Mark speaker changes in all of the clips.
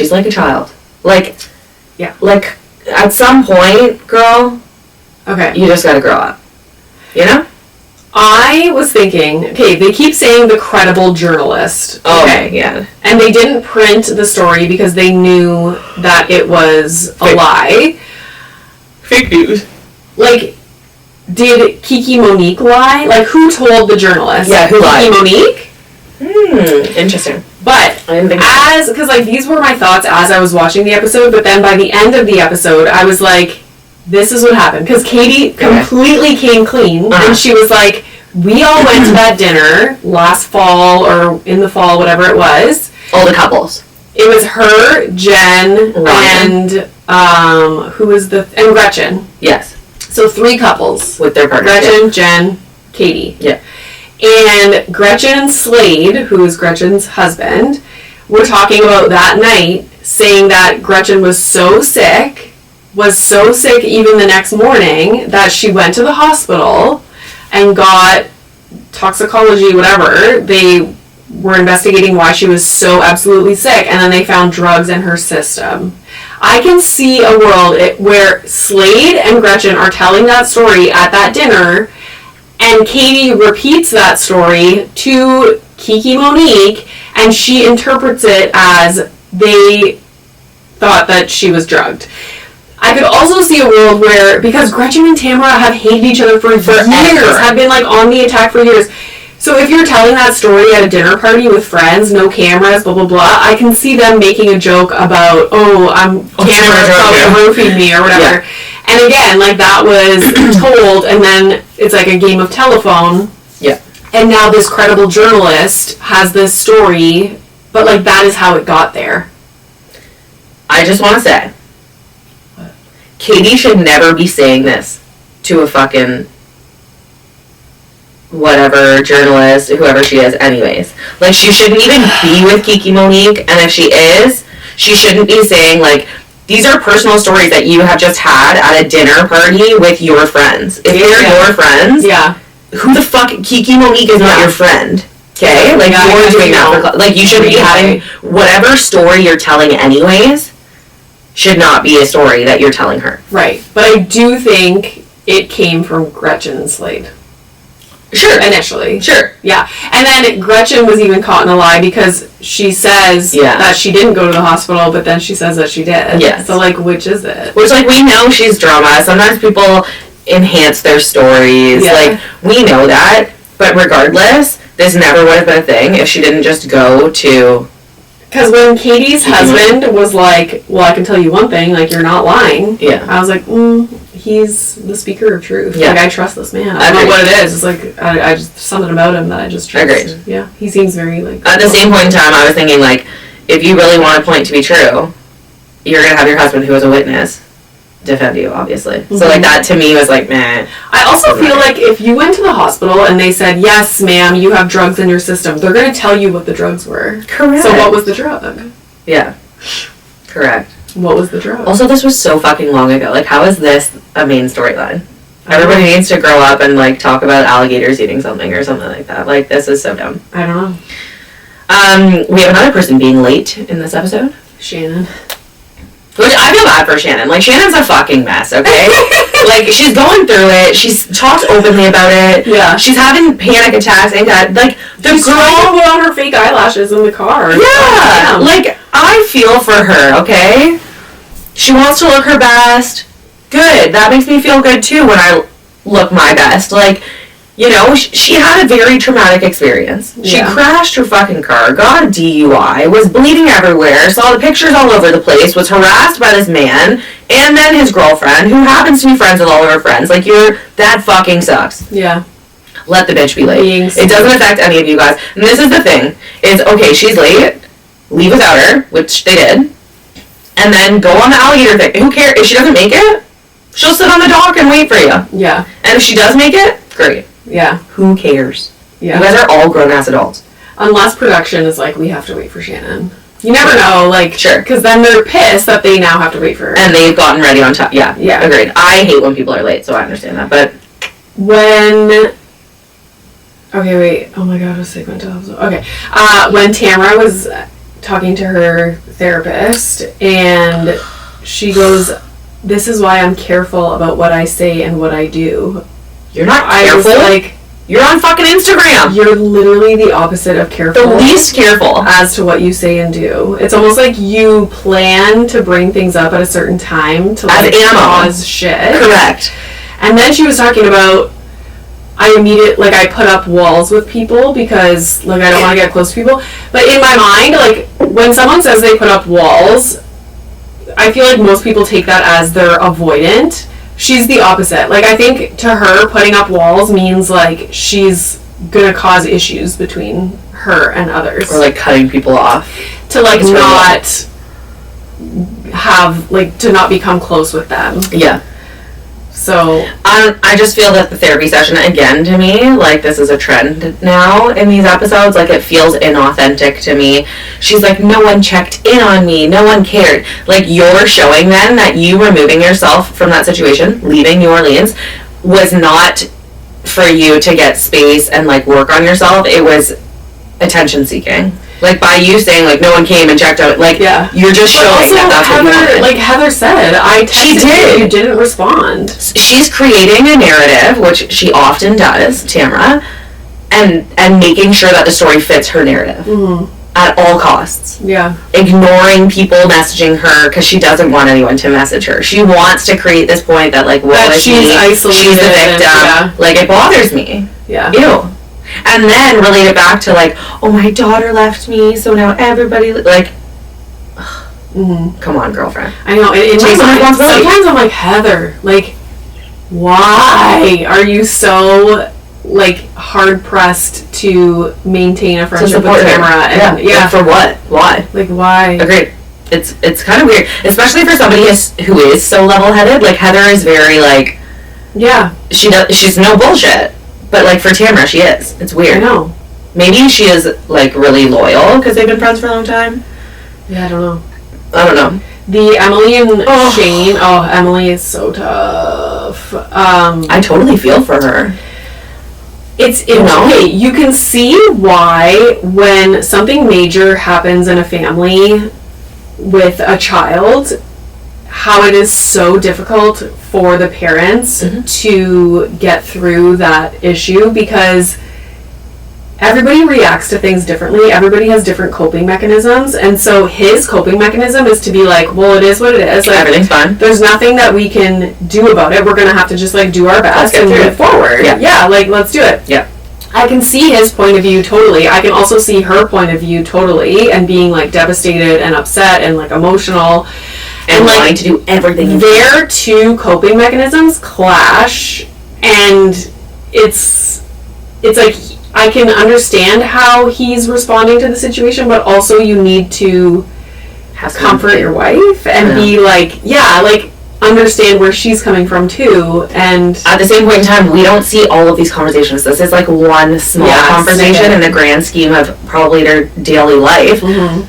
Speaker 1: she's like a child. Like,
Speaker 2: yeah.
Speaker 1: Like, at some point, girl,
Speaker 2: okay,
Speaker 1: you just gotta grow up. You know?
Speaker 2: I was thinking, okay, they keep saying the credible journalist.
Speaker 1: Okay, yeah.
Speaker 2: And they didn't print the story because they knew that it was a lie.
Speaker 1: Fake news.
Speaker 2: Like, did Kiki Monique lie? Like, who told the journalist?
Speaker 1: Yeah, who lied?
Speaker 2: Kiki Monique?
Speaker 1: Interesting.
Speaker 2: But, because, like, these were my thoughts as I was watching the episode, but then by the end of the episode, I was like, this is what happened. Because Katie completely came clean, and she was like, we all went to that dinner last fall, or in the fall, whatever it was.
Speaker 1: All the couples.
Speaker 2: It was her, Jen,
Speaker 1: Ryan.
Speaker 2: and, who was and Gretchen.
Speaker 1: Yes.
Speaker 2: So 3 couples.
Speaker 1: With their partners.
Speaker 2: Gretchen, Jen, Katie.
Speaker 1: Yeah.
Speaker 2: And Gretchen Slade, who is Gretchen's husband, were talking about that night, saying that Gretchen was so sick even the next morning, that she went to the hospital and got toxicology, whatever. They were investigating why she was so absolutely sick, and then they found drugs in her system. I can see a world where Slade and Gretchen are telling that story at that dinner, and Katie repeats that story to Kiki Monique, and she interprets it as they thought that she was drugged. I could also see a world where, because Gretchen and Tamra have hated each other for years, have been like on the attack for years. So if you're telling that story at a dinner party with friends, no cameras, blah, blah, blah, I can see them making a joke about, Tamra probably roofing me or whatever. Yeah. And again, like, that was told, and then it's like a game of telephone.
Speaker 1: Yeah.
Speaker 2: And now this credible journalist has this story, but, like, that is how it got there.
Speaker 1: I just want to say, Katie should never be saying this to a fucking whatever journalist, whoever she is, anyways. Like, she shouldn't even be with Kiki Monique, and if she is, she shouldn't be saying, like, these are personal stories that you have just had at a dinner party with your friends. If they're your friends, who the fuck, Kiki Monique is not your friend. Okay? Like, you're doing that for, like, you shouldn't be having, whatever story you're telling anyways, should not be a story that you're telling her.
Speaker 2: Right. But I do think it came from Gretchen Slade.
Speaker 1: Sure.
Speaker 2: Initially.
Speaker 1: Sure.
Speaker 2: Yeah. And then Gretchen was even caught in a lie because she says that she didn't go to the hospital, but then she says that she did.
Speaker 1: Yes.
Speaker 2: So, like, which is it?
Speaker 1: Which, like, we know she's drama. Sometimes people enhance their stories. Yeah. Like, we know that. But regardless, this never would have been a thing if she didn't just go to...
Speaker 2: Because when Katie's husband was like, well, I can tell you one thing, like, you're not lying.
Speaker 1: Yeah.
Speaker 2: I was like, he's the speaker of truth.
Speaker 1: Yeah.
Speaker 2: Like, I trust this man. I don't know what it is. It's like, I just, something about him that I just trust.
Speaker 1: Agreed.
Speaker 2: Yeah. He seems very, like...
Speaker 1: At the same point in time, I was thinking, like, if you really want a point to be true, you're going to have your husband, who is a witness, defend you, obviously. Mm-hmm. So, like, that to me was like, meh.
Speaker 2: I also feel like if you went to the hospital and they said, yes, ma'am, you have drugs in your system, they're going to tell you what the drugs were.
Speaker 1: Correct.
Speaker 2: So what was the drug?
Speaker 1: Yeah. Correct.
Speaker 2: What was the drug?
Speaker 1: Also, this was so fucking long ago. Like, how is this a main storyline? Everybody needs to grow up and, like, talk about alligators eating something or something like that. Like, this is so dumb.
Speaker 2: I don't know.
Speaker 1: We have another person being late in this episode.
Speaker 2: Shannon.
Speaker 1: Which, I feel bad for Shannon. Like, Shannon's a fucking mess, okay? Like, she's going through it. She's talks openly about it.
Speaker 2: Yeah.
Speaker 1: She's having panic attacks. And like,
Speaker 2: she's trying to put on her fake eyelashes in the car.
Speaker 1: Yeah. Like, I feel for her, okay? She wants to look her best. Good. That makes me feel good, too, when I look my best. Like, you know, she had a very traumatic experience. She crashed her fucking car, got a DUI, was bleeding everywhere, saw the pictures all over the place, was harassed by this man, and then his girlfriend, who happens to be friends with all of her friends. Like, that fucking sucks.
Speaker 2: Yeah.
Speaker 1: Let the bitch be late. It doesn't affect any of you guys. And this is the thing, is, okay, she's late, leave without her, which they did, and then go on the alligator thing. Who cares? If she doesn't make it, she'll sit on the dock and wait for you.
Speaker 2: Yeah.
Speaker 1: And if she does make it, great.
Speaker 2: Yeah.
Speaker 1: Who cares?
Speaker 2: Yeah.
Speaker 1: You guys are all grown-ass adults.
Speaker 2: Unless production is like, we have to wait for Shannon. You never know, like...
Speaker 1: Sure.
Speaker 2: Because then they're pissed that they now have to wait for her.
Speaker 1: And they've gotten ready on time. Yeah.
Speaker 2: Yeah.
Speaker 1: Agreed. I hate when people are late, so I understand that, but...
Speaker 2: When... Okay, wait. Oh my god, I was segment. Okay. When Tamra was talking to her therapist, and she goes, "This is why I'm careful about what I say and what I do."
Speaker 1: You're not careful?
Speaker 2: Like,
Speaker 1: you're on fucking Instagram.
Speaker 2: You're literally the opposite of careful.
Speaker 1: The least careful.
Speaker 2: As to what you say and do. It's almost like you plan to bring things up at a certain time to like cause shit. Correct. And then she was talking about, I put up walls with people because like I don't want to get close to people. But in my mind, like when someone says they put up walls, I feel like most people take that as they're avoidant. She's the opposite. Like, I think to her, putting up walls means, like, she's gonna cause issues between her and others.
Speaker 1: Or, like, cutting people off.
Speaker 2: To, like, not have, like, to not become close with them. Yeah. So.
Speaker 1: I just feel that the therapy session, again, to me, like, this is a trend now in these episodes. Like, it feels inauthentic to me. She's like, no one checked in on me. No one cared. Like, you're showing them that you removing yourself from that situation, leaving New Orleans, was not for you to get space and, like, work on yourself. It was attention seeking. Like, by you saying, like, no one came and checked out, like, you're just showing that's
Speaker 2: Heather,
Speaker 1: what you wanted.
Speaker 2: like Heather said, I texted you didn't respond.
Speaker 1: She's creating a narrative, which she often does, Tamra, and making sure that the story fits her narrative. Mm-hmm. At all costs. Yeah. Ignoring people messaging her because she doesn't want anyone to message her. She wants to create this point that, like, well, she's isolated. She's the victim. Like, it bothers me. Yeah. Ew. And then relate it back to, like, oh, my daughter left me, so now everybody, like, come on, girlfriend.
Speaker 2: I know. Sometimes I'm like, Heather, like, why are you so, like, hard-pressed to maintain a friendship with Tamra?
Speaker 1: And, yeah. For what? Why?
Speaker 2: Like, why?
Speaker 1: Agreed. It's kind of weird, especially for somebody who is so level-headed. Like, Heather is very, like, yeah, she's no bullshit. But, like, for Tamra, she is. It's weird.
Speaker 2: I know.
Speaker 1: Maybe she is, like, really loyal because they've been friends for a long time.
Speaker 2: Yeah, I don't know.
Speaker 1: I don't know.
Speaker 2: The Emily and Shane, Emily is so tough.
Speaker 1: I totally feel for her.
Speaker 2: Okay, you can see why when something major happens in a family with a child, how it is so difficult for the parents to get through that issue because everybody reacts to things differently. Everybody has different coping mechanisms. And so his coping mechanism is to be like, well, it is what it is. Like, everything's fine. There's nothing that we can do about it. We're going to have to just, like, do our best and move forward. Yeah, like, let's do it. Yeah. I can see his point of view totally. I can also see her point of view totally and being, like, devastated and upset and, like, emotional. And like,
Speaker 1: wanting to do everything.
Speaker 2: Their two coping mechanisms clash, and it's like, I can understand how he's responding to the situation, but also you need to comfort your wife and be like, like, understand where she's coming from too. And
Speaker 1: at the same point in time, we don't see all of these conversations. This is like one small conversation in the grand scheme of probably their daily life. Mm-hmm.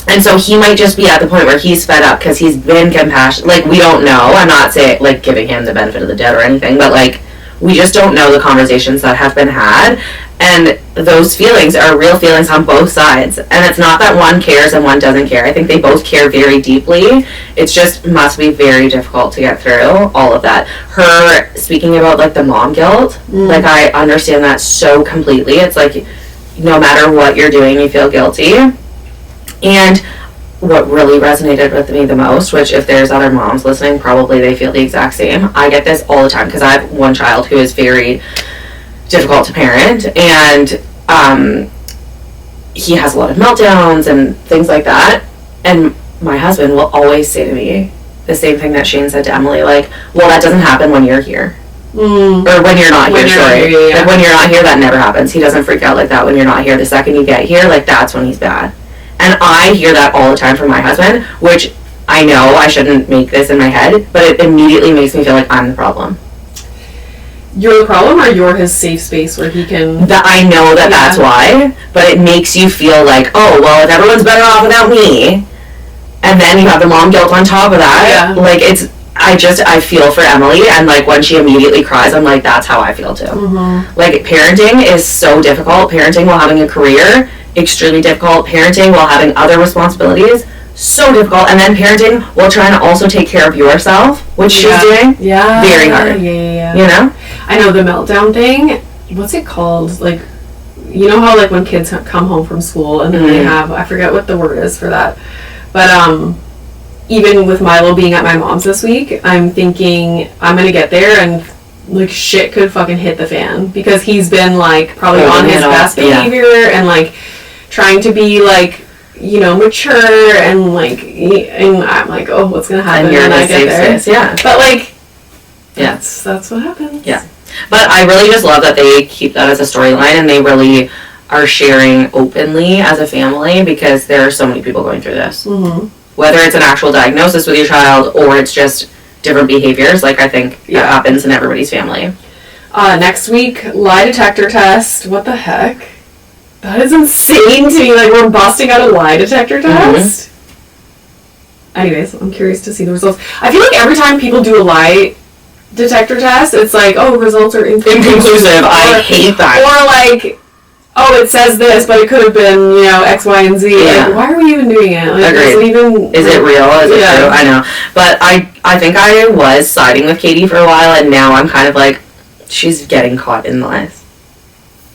Speaker 1: And so he might just be at the point where he's fed up because he's been compassionate. Like, we don't know. I'm not saying, like, giving him the benefit of the doubt or anything, but, like, we just don't know the conversations that have been had. And those feelings are real feelings on both sides. And it's not that one cares and one doesn't care. I think they both care very deeply. It's just must be very difficult to get through all of that. Her speaking about, like, the mom guilt, like, I understand that so completely. It's like, no matter what you're doing, you feel guilty. And what really resonated with me the most, which if there's other moms listening, probably they feel the exact same. I get this all the time because I have one child who is very difficult to parent, and he has a lot of meltdowns and things like that. And my husband will always say to me the same thing that Shane said to Emily, like, well, that doesn't happen when you're here. Or when you're not here, sorry. Like, when you're not here, that never happens. He doesn't freak out like that when you're not here. The second you get here, like, that's when he's bad. And I hear that all the time from my husband, which I know I shouldn't make this in my head, but it immediately makes me feel like I'm the problem.
Speaker 2: You're the problem, or you're his safe space where he can...
Speaker 1: That I know that that's why, but it makes you feel like, oh, well, if everyone's better off without me, and then you have the mom guilt on top of that, like, it's... I feel for Emily, and, like, when she immediately cries, I'm like, that's how I feel, too. Mm-hmm. Like, parenting is so difficult. Parenting while having a career extremely difficult. Parenting while having other responsibilities, so difficult. And then parenting while trying to also take care of yourself, which she's doing, very hard.
Speaker 2: Yeah.
Speaker 1: You know?
Speaker 2: I know the meltdown thing, what's it called? Like, you know how like when kids come home from school and then they have, I forget what the word is for that, but even with Milo being at my mom's this week, I'm thinking I'm gonna get there and like shit could fucking hit the fan, because he's been like probably on his best behavior and like trying to be like, you know, mature and like, and I'm like, oh, what's gonna happen when I get there?
Speaker 1: Space, yeah.
Speaker 2: But like, that's what happens.
Speaker 1: Yeah. But I really just love that they keep that as a storyline, and they really are sharing openly as a family, because there are so many people going through this.
Speaker 2: Mm-hmm.
Speaker 1: Whether it's an actual diagnosis with your child or it's just different behaviors, like I think that happens in everybody's family.
Speaker 2: Next week, lie detector test. What the heck? That is insane to me. Like, we're busting out a lie detector test. Anyways, I'm curious to see the results. I feel like every time people do a lie detector test, it's like, oh, results are inconclusive.
Speaker 1: I hate that.
Speaker 2: Or like, oh, it says this, but it could have been, you know, X, Y, and Z.
Speaker 1: Yeah.
Speaker 2: Like, why are we even doing it? Like,
Speaker 1: Agreed. Is it real? Is it true? I know. But I think I was siding with Katie for a while, and now I'm kind of like, she's getting caught in lies.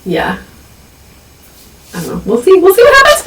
Speaker 2: Yeah. I don't know. We'll see what happens.